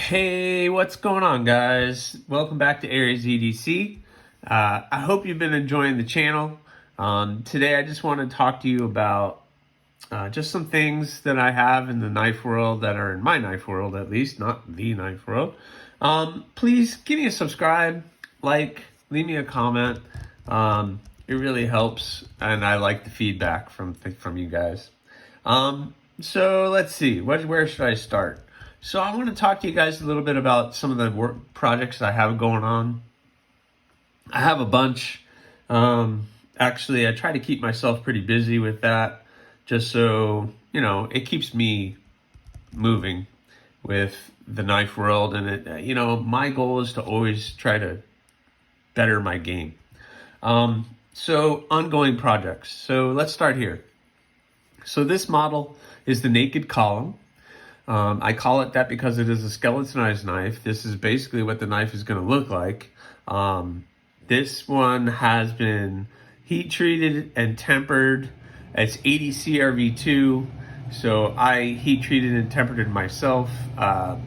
Hey, what's going on, guys? Welcome back to Aries EDC. I hope you've been enjoying the channel. Today I just want to talk to you about just some things that I have in the knife world that are in my knife world, at least, not the knife world. Please give me a subscribe, like, leave me a comment. It really helps, and I like the feedback from you guys. So let's see, where should I start? So I want to talk to you guys a little bit about some of the work projects I have going on. I have a bunch. Actually, I try to keep myself pretty busy with that, just so, it keeps me moving with the knife world. And my goal is to always try to better my game. So ongoing projects. So let's start here. So this model is the Naked Column. I call it that because it is a skeletonized knife. This is basically what the knife is going to look like. This one has been heat treated and tempered. It's 80 CRV2, so I heat treated and tempered it myself,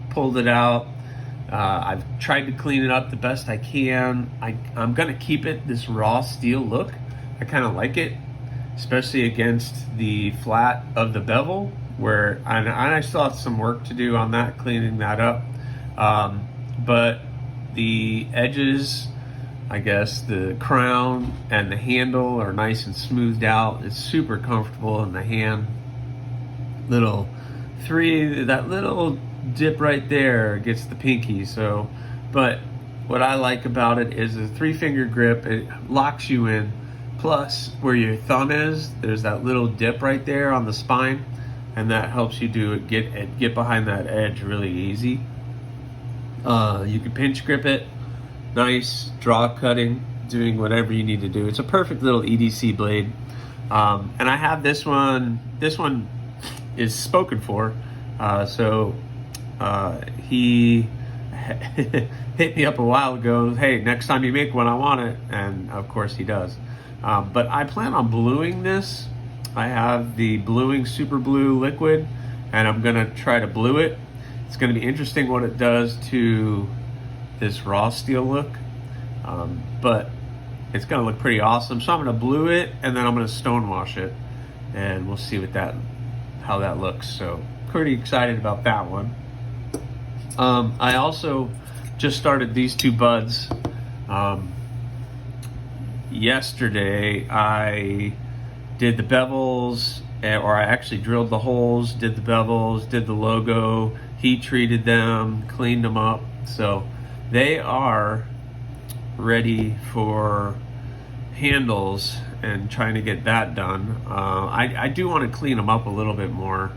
pulled it out. I've tried to clean it up the best I can. I'm going to keep it this raw steel look. I kind of like it, especially against the flat of the bevel, where I still have some work to do on that, cleaning that up. But the edges, I guess, the crown and the handle are nice and smoothed out. It's super comfortable in the hand. That little dip right there gets the pinky. But what I like about it is a 3-finger grip. It locks you in. Plus, where your thumb is, there's that little dip right there on the spine, and that helps you get behind that edge really easy. You can pinch grip it, nice draw cutting, doing whatever you need to do. It's a perfect little EDC blade. And I have this one. This one is spoken for. He hit me up a while ago. Hey, next time you make one, I want it. And of course he does. But I plan on bluing this. I have the bluing super blue liquid, and I'm gonna try to blue it. It's gonna be interesting what it does to this raw steel look, but it's gonna look pretty awesome. So I'm gonna blue it, and then I'm gonna stonewash it, and we'll see how that looks. So pretty excited about that one. I also just started these two buds. Yesterday I did the bevels, or I actually drilled the holes, did the bevels, did the logo, heat treated them, cleaned them up. So they are ready for handles and trying to get that done. I do want to clean them up a little bit more.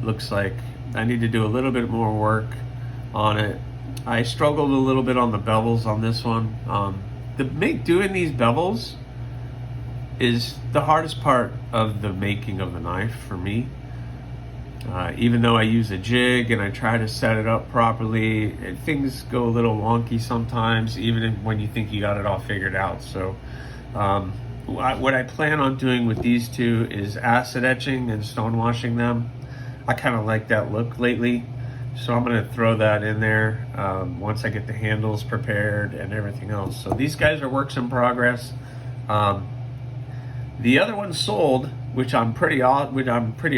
Looks like I need to do a little bit more work on it. I struggled a little bit on the bevels on this one. Doing these bevels is the hardest part of the making of the knife for me. Even though I use a jig and I try to set it up properly, things go a little wonky sometimes, even when you think you got it all figured out. So what I plan on doing with these two is acid etching and stonewashing them. I kind of like that look lately, so I'm going to throw that in there once I get the handles prepared and everything else. So these guys are works in progress. The other one sold, which I'm pretty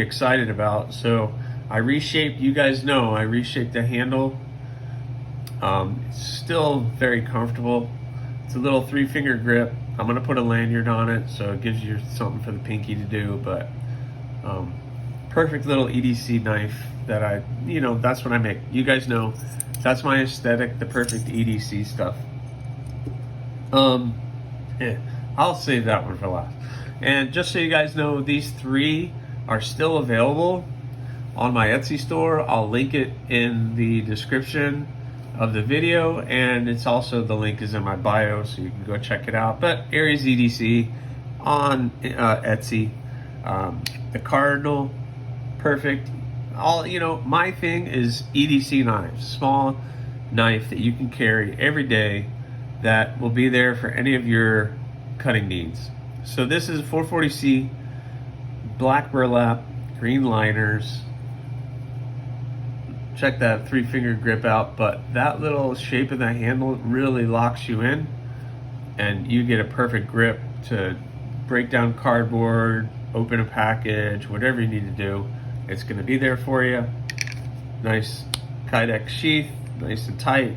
excited about. So I reshaped. You guys know I reshaped the handle. It's still very comfortable. It's a little 3-finger grip. I'm gonna put a lanyard on it, so it gives you something for the pinky to do. But perfect little EDC knife that that's what I make. You guys know that's my aesthetic, the perfect EDC stuff. I'll save that one for last. And just so you guys know, these 3 are still available on my Etsy store. I'll link it in the description of the video, and it's also, the link is in my bio, so you can go check it out. But Aries EDC on Etsy. The Cardinal, perfect. My thing is EDC knives, small knife that you can carry every day that will be there for any of your cutting needs. So this is 440C, black burlap, green liners, check that 3-finger grip out, but that little shape of the handle really locks you in, and you get a perfect grip to break down cardboard, open a package, whatever you need to do. It's going to be there for you. Nice Kydex sheath, nice and tight,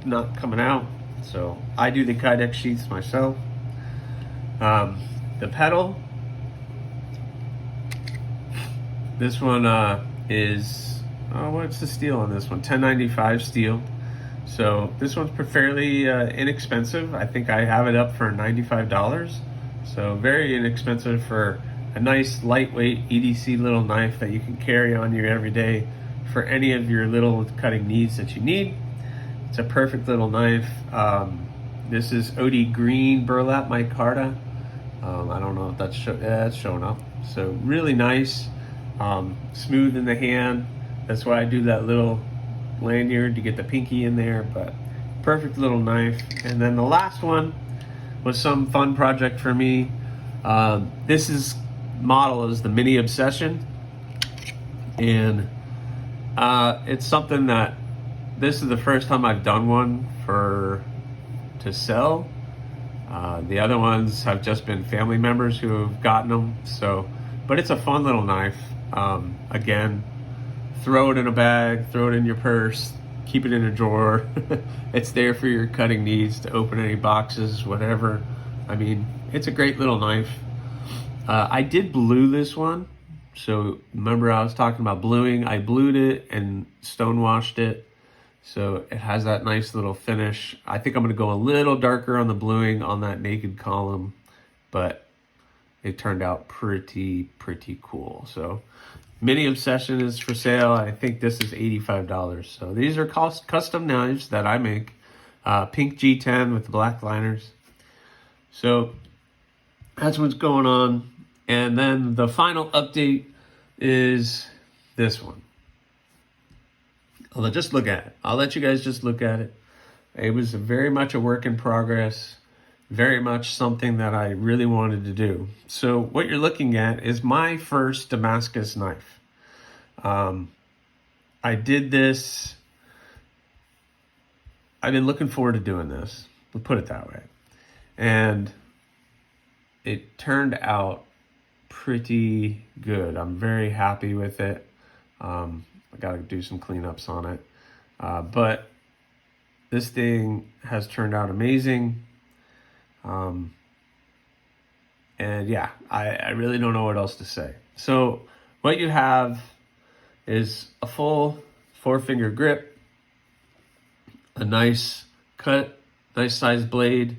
not coming out. So I do the Kydex sheaths myself. The pedal, this one is, what's the steel on this one? 1095 steel. So this one's fairly inexpensive. I think I have it up for $95. So very inexpensive for a nice lightweight EDC little knife that you can carry on you every day for any of your little cutting needs that you need. It's a perfect little knife. This is OD green burlap micarta. I don't know if that's it's showing up. So really nice, smooth in the hand. That's why I do that little lanyard to get the pinky in there, but perfect little knife. And then the last one was some fun project for me. This is model is the Mini Obsession, and it's something that this is the first time I've done one to sell. The other ones have just been family members who have gotten them. So, but it's a fun little knife. Again, throw it in a bag, throw it in your purse, keep it in a drawer. It's there for your cutting needs, to open any boxes, whatever. I mean, it's a great little knife. I did blue this one. So remember I was talking about bluing. I blued it and stonewashed it. So it has that nice little finish. I think I'm gonna go a little darker on the bluing on that naked column, but it turned out pretty cool. So Mini Obsession is for sale. I think this is $85. So these are custom knives that I make. Pink G10 with the black liners. So that's what's going on. And then the final update is this one. I'll just look at it. I'll let you guys just look at it. It was very much a work in progress, very much something that I really wanted to do. So what you're looking at is my first Damascus knife. I did this. I've been looking forward to doing this. We'll put it that way. And it turned out pretty good. I'm very happy with it. I got to do some cleanups on it. But this thing has turned out amazing. And yeah, I really don't know what else to say. So what you have is a full 4-finger grip, a nice cut, nice sized blade,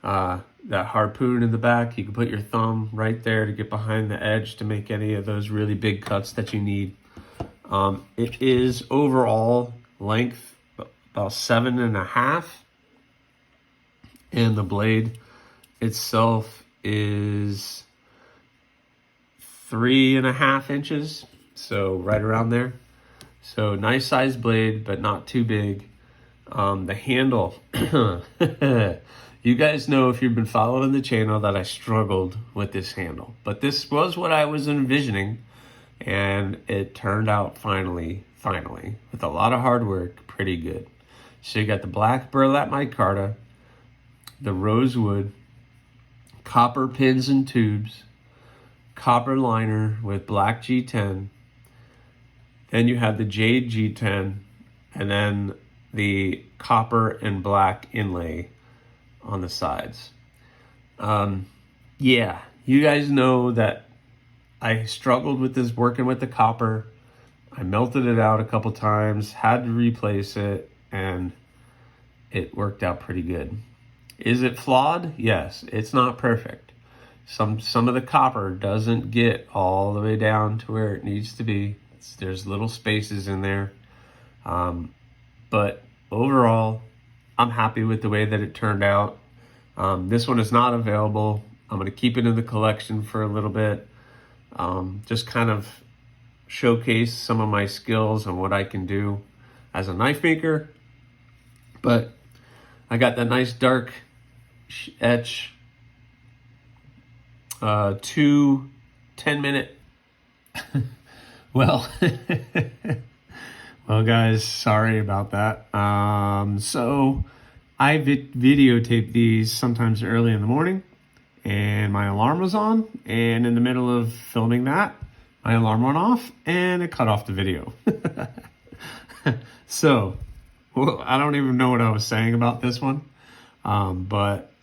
that harpoon in the back. You can put your thumb right there to get behind the edge to make any of those really big cuts that you need. It is overall length about 7.5, and the blade itself is 3.5 inches, so right around there. So nice sized blade, but not too big. The handle, you guys know if you've been following the channel that I struggled with this handle, but this was what I was envisioning. And it turned out finally, with a lot of hard work, pretty good. So you got the black burlap micarta, the rosewood, copper pins and tubes, copper liner with black G10. Then you have the jade G10, and then the copper and black inlay on the sides. Yeah, you guys know that I struggled with this working with the copper. I melted it out a couple times, had to replace it, and it worked out pretty good. Is it flawed? Yes, it's not perfect. Some of the copper doesn't get all the way down to where it needs to be. There's little spaces in there. But overall, I'm happy with the way that it turned out. This one is not available. I'm gonna keep it in the collection for a little bit. Just kind of showcase some of my skills and what I can do as a knife maker. But I got that nice dark etch, 2 10-minute, well, Well, guys, sorry about that. So I videotape these sometimes early in the morning, and my alarm was on, and in the middle of filming that, my alarm went off, and it cut off the video. So, well, I don't even know what I was saying about this one, but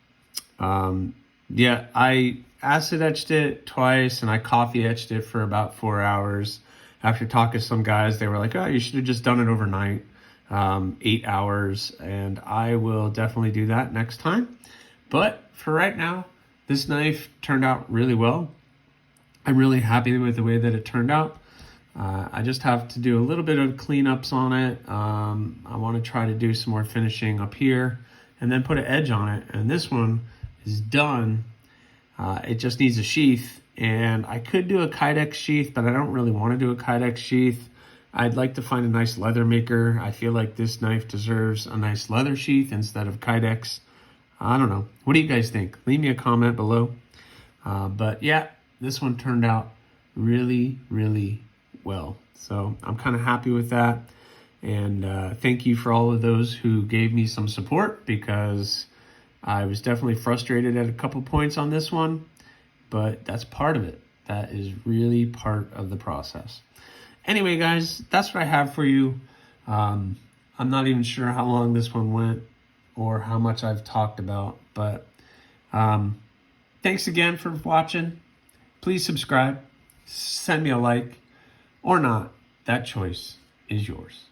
yeah, I acid etched it twice, and I coffee etched it for about 4 hours. After talking to some guys, they were like, oh, you should have just done it overnight, 8 hours, and I will definitely do that next time. But for right now, this knife turned out really well. I'm really happy with the way that it turned out. I just have to do a little bit of cleanups on it. I want to try to do some more finishing up here and then put an edge on it. And this one is done. It just needs a sheath, and I could do a Kydex sheath, but I don't really want to do a Kydex sheath. I'd like to find a nice leather maker. I feel like this knife deserves a nice leather sheath instead of Kydex. I don't know. What do you guys think? Leave me a comment below. But yeah, this one turned out really, really well. So I'm kind of happy with that. And thank you for all of those who gave me some support, because I was definitely frustrated at a couple points on this one, but that's part of it. That is really part of the process. Anyway, guys, that's what I have for you. I'm not even sure how long this one went or how much I've talked about, but thanks again for watching. Please subscribe, send me a like, or not. That choice is yours.